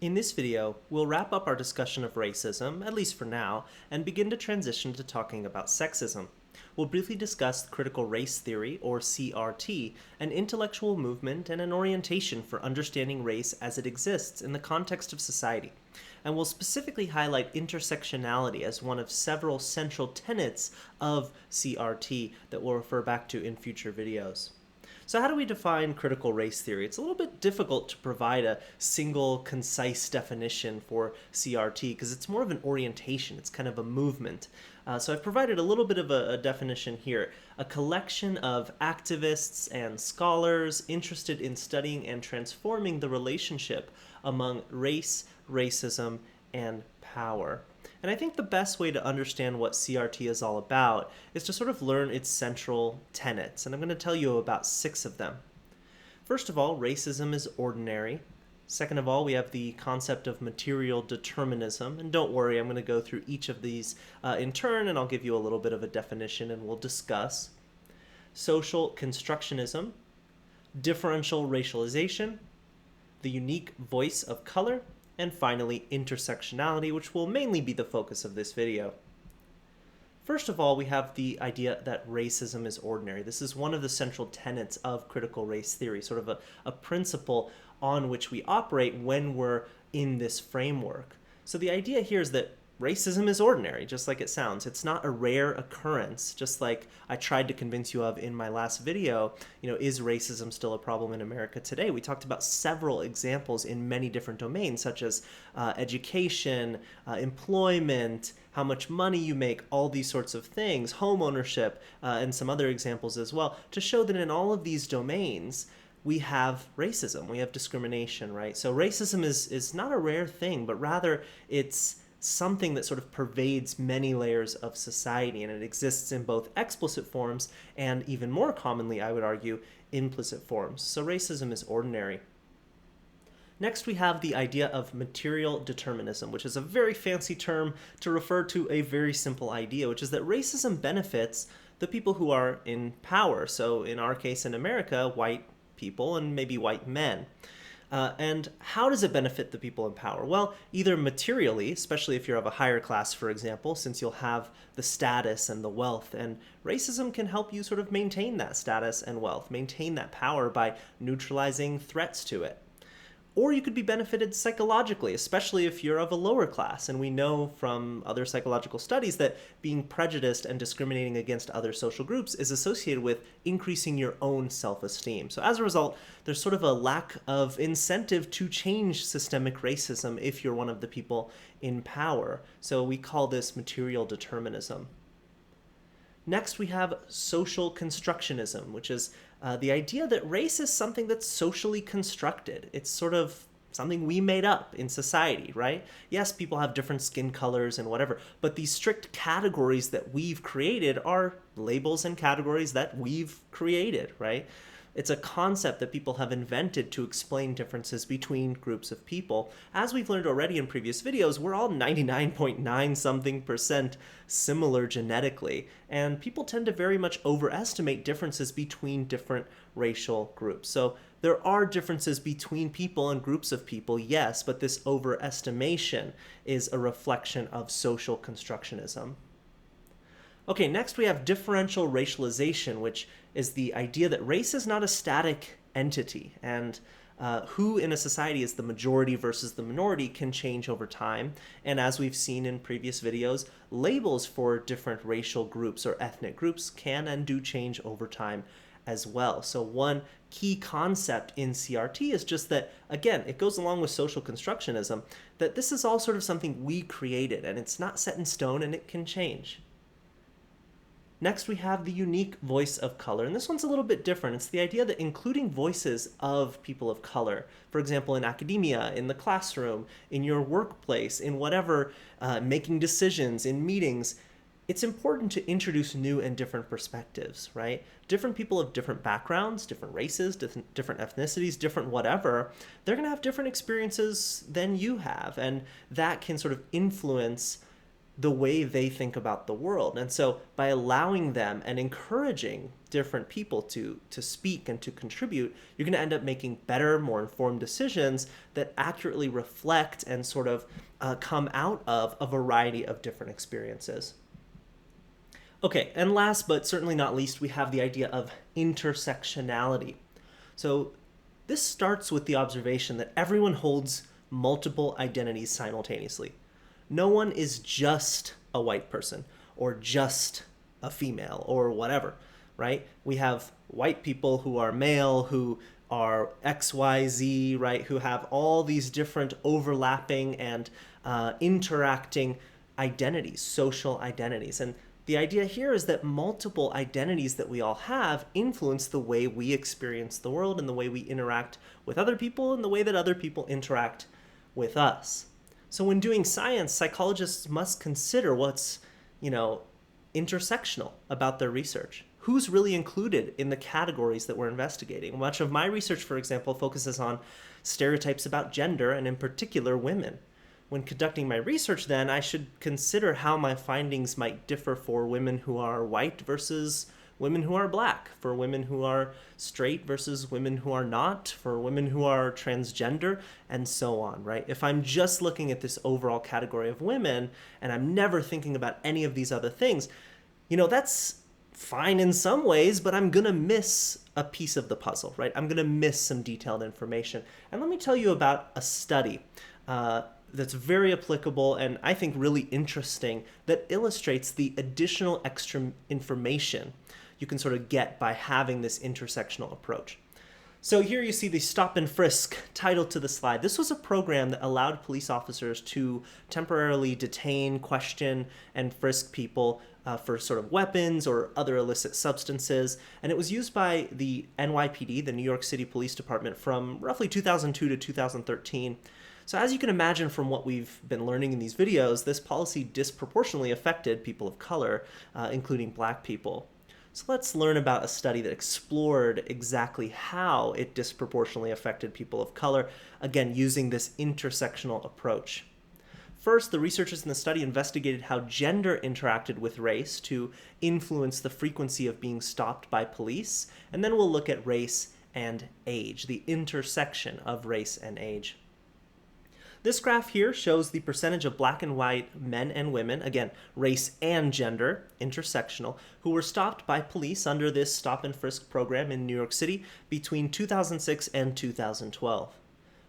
In this video, we'll wrap up our discussion of racism, at least for now, and begin to transition to talking about sexism. We'll briefly discuss critical race theory, or CRT, an intellectual movement and an orientation for understanding race as it exists in the context of society. And we'll specifically highlight intersectionality as one of several central tenets of CRT that we'll refer back to in future videos. So how do we define critical race theory? It's a little bit difficult to provide a single, concise definition for CRT because it's more of an orientation. It's kind of a movement. So I've provided a little bit of a definition here. A collection of activists and scholars interested in studying and transforming the relationship among race, racism, and power. And I think the best way to understand what CRT is all about is to sort of learn its central tenets, and I'm going to tell you about 6 of them. First of all, racism is ordinary. Second of all, we have the concept of material determinism, and don't worry, I'm going to go through each of these in turn, and I'll give you a little bit of a definition, and we'll discuss. Social constructionism, differential racialization, the unique voice of color, and finally, intersectionality, which will mainly be the focus of this video. First of all, we have the idea that racism is ordinary. This is one of the central tenets of critical race theory, sort of a principle on which we operate when we're in this framework. So the idea here is that racism is ordinary, just like it sounds. It's not a rare occurrence, just like I tried to convince you of in my last video. Is racism still a problem in America today? We talked about several examples in many different domains, such as education, employment, how much money you make, all these sorts of things, home ownership, and some other examples as well, to show that in all of these domains, we have racism, we have discrimination, right? So racism is not a rare thing, but rather it's something that sort of pervades many layers of society, and it exists in both explicit forms and, even more commonly, I would argue, implicit forms. So racism is ordinary. Next, we have the idea of material determinism, which is a very fancy term to refer to a very simple idea, which is that racism benefits the people who are in power. So in our case in America, white people and maybe white men. And how does it benefit the people in power? Well, either materially, especially if you're of a higher class, for example, since you'll have the status and the wealth, and racism can help you sort of maintain that status and wealth, maintain that power by neutralizing threats to it. Or you could be benefited psychologically, especially if you're of a lower class. And we know from other psychological studies that being prejudiced and discriminating against other social groups is associated with increasing your own self-esteem. So as a result, there's sort of a lack of incentive to change systemic racism if you're one of the people in power. So we call this material determinism. Next, we have social constructionism, which is the idea that race is something that's socially constructed. It's sort of something we made up in society, right? Yes, people have different skin colors and whatever, but these strict categories that we've created are labels and categories that we've created, right? It's a concept that people have invented to explain differences between groups of people. As we've learned already in previous videos, we're all 99.9 something percent similar genetically, and people tend to very much overestimate differences between different racial groups. So there are differences between people and groups of people, yes, but this overestimation is a reflection of social constructionism. Okay, next we have differential racialization, which is the idea that race is not a static entity, and who in a society is the majority versus the minority can change over time. And as we've seen in previous videos, labels for different racial groups or ethnic groups can and do change over time as well. So one key concept in CRT is just that, again, it goes along with social constructionism, that this is all sort of something we created, and it's not set in stone and it can change. Next, we have the unique voice of color, and this one's a little bit different. It's the idea that including voices of people of color, for example, in academia, in the classroom, in your workplace, in whatever, making decisions, in meetings, it's important to introduce new and different perspectives, right? Different people of different backgrounds, different races, different ethnicities, different whatever, they're going to have different experiences than you have, and that can sort of influence the way they think about the world. And so by allowing them and encouraging different people to speak and to contribute, you're going to end up making better, more informed decisions that accurately reflect and sort of come out of a variety of different experiences. Okay, and last but certainly not least, we have the idea of intersectionality. So this starts with the observation that everyone holds multiple identities simultaneously. No one is just a white person or just a female or whatever, right? We have white people who are male, who are XYZ, right? Who have all these different overlapping and interacting identities, social identities. And the idea here is that multiple identities that we all have influence the way we experience the world and the way we interact with other people and the way that other people interact with us. So when doing science, psychologists must consider what's, intersectional about their research. Who's really included in the categories that we're investigating? Much of my research, for example, focuses on stereotypes about gender and in particular women. When conducting my research, then, I should consider how my findings might differ for women who are white versus women who are black, for women who are straight versus women who are not, for women who are transgender, and so on, right? If I'm just looking at this overall category of women and I'm never thinking about any of these other things, that's fine in some ways, but I'm gonna miss a piece of the puzzle, right? I'm gonna miss some detailed information. And let me tell you about a study that's very applicable and I think really interesting that illustrates the additional extra information you can sort of get by having this intersectional approach. So here you see the stop and frisk title to the slide. This was a program that allowed police officers to temporarily detain, question, and frisk people for sort of weapons or other illicit substances. And it was used by the NYPD, the New York City Police Department, from roughly 2002 to 2013. So as you can imagine from what we've been learning in these videos, this policy disproportionately affected people of color, including black people. So let's learn about a study that explored exactly how it disproportionately affected people of color, again, using this intersectional approach. First, the researchers in the study investigated how gender interacted with race to influence the frequency of being stopped by police, and then we'll look at race and age, the intersection of race and age. This graph here shows the percentage of black and white men and women, again, race and gender, intersectional, who were stopped by police under this stop and frisk program in New York City between 2006 and 2012.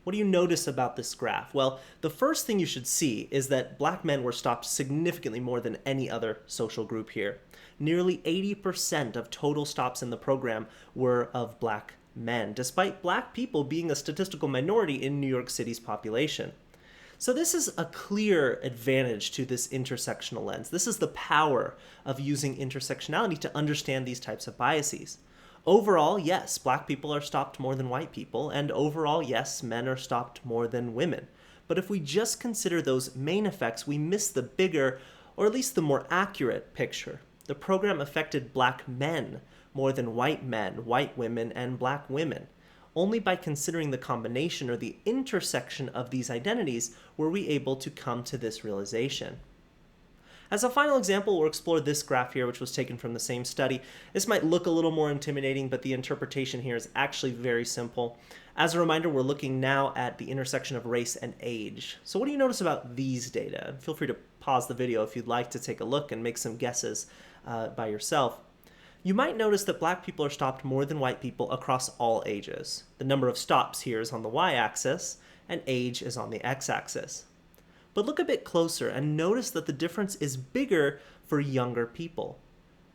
What do you notice about this graph? Well, the first thing you should see is that black men were stopped significantly more than any other social group here. Nearly 80% of total stops in the program were of black men, despite black people being a statistical minority in New York City's population. So this is a clear advantage to this intersectional lens. This is the power of using intersectionality to understand these types of biases. Overall, yes, black people are stopped more than white people, and overall, yes, men are stopped more than women. But if we just consider those main effects, we miss the bigger, or at least the more accurate picture. The program affected black men more than white men, white women, and black women. Only by considering the combination or the intersection of these identities were we able to come to this realization. As a final example, we'll explore this graph here, which was taken from the same study. This might look a little more intimidating, but the interpretation here is actually very simple. As a reminder, we're looking now at the intersection of race and age. So what do you notice about these data? Feel free to pause the video if you'd like to take a look and make some guesses by yourself. You might notice that black people are stopped more than white people across all ages. The number of stops here is on the y-axis, and age is on the x-axis. But look a bit closer and notice that the difference is bigger for younger people.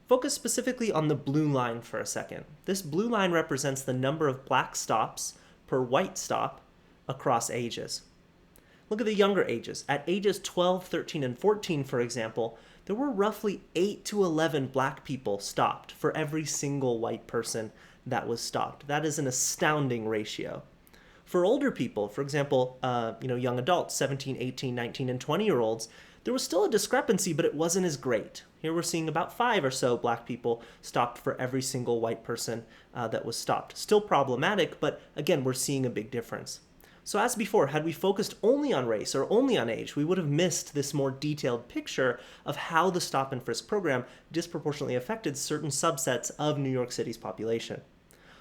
Focus specifically on the blue line for a second. This blue line represents the number of black stops per white stop across ages. Look at the younger ages. At ages 12, 13, and 14, for example, there were roughly 8 to 11 black people stopped for every single white person that was stopped. That is an astounding ratio. For older people, for example, young adults, 17, 18, 19, and 20-year-olds, there was still a discrepancy, but it wasn't as great. Here we're seeing about 5 or so black people stopped for every single white person that was stopped. Still problematic, but again, we're seeing a big difference. So as before, had we focused only on race or only on age, we would have missed this more detailed picture of how the stop and frisk program disproportionately affected certain subsets of New York City's population.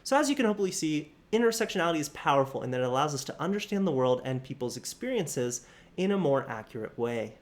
So as you can hopefully see, intersectionality is powerful in that it allows us to understand the world and people's experiences in a more accurate way.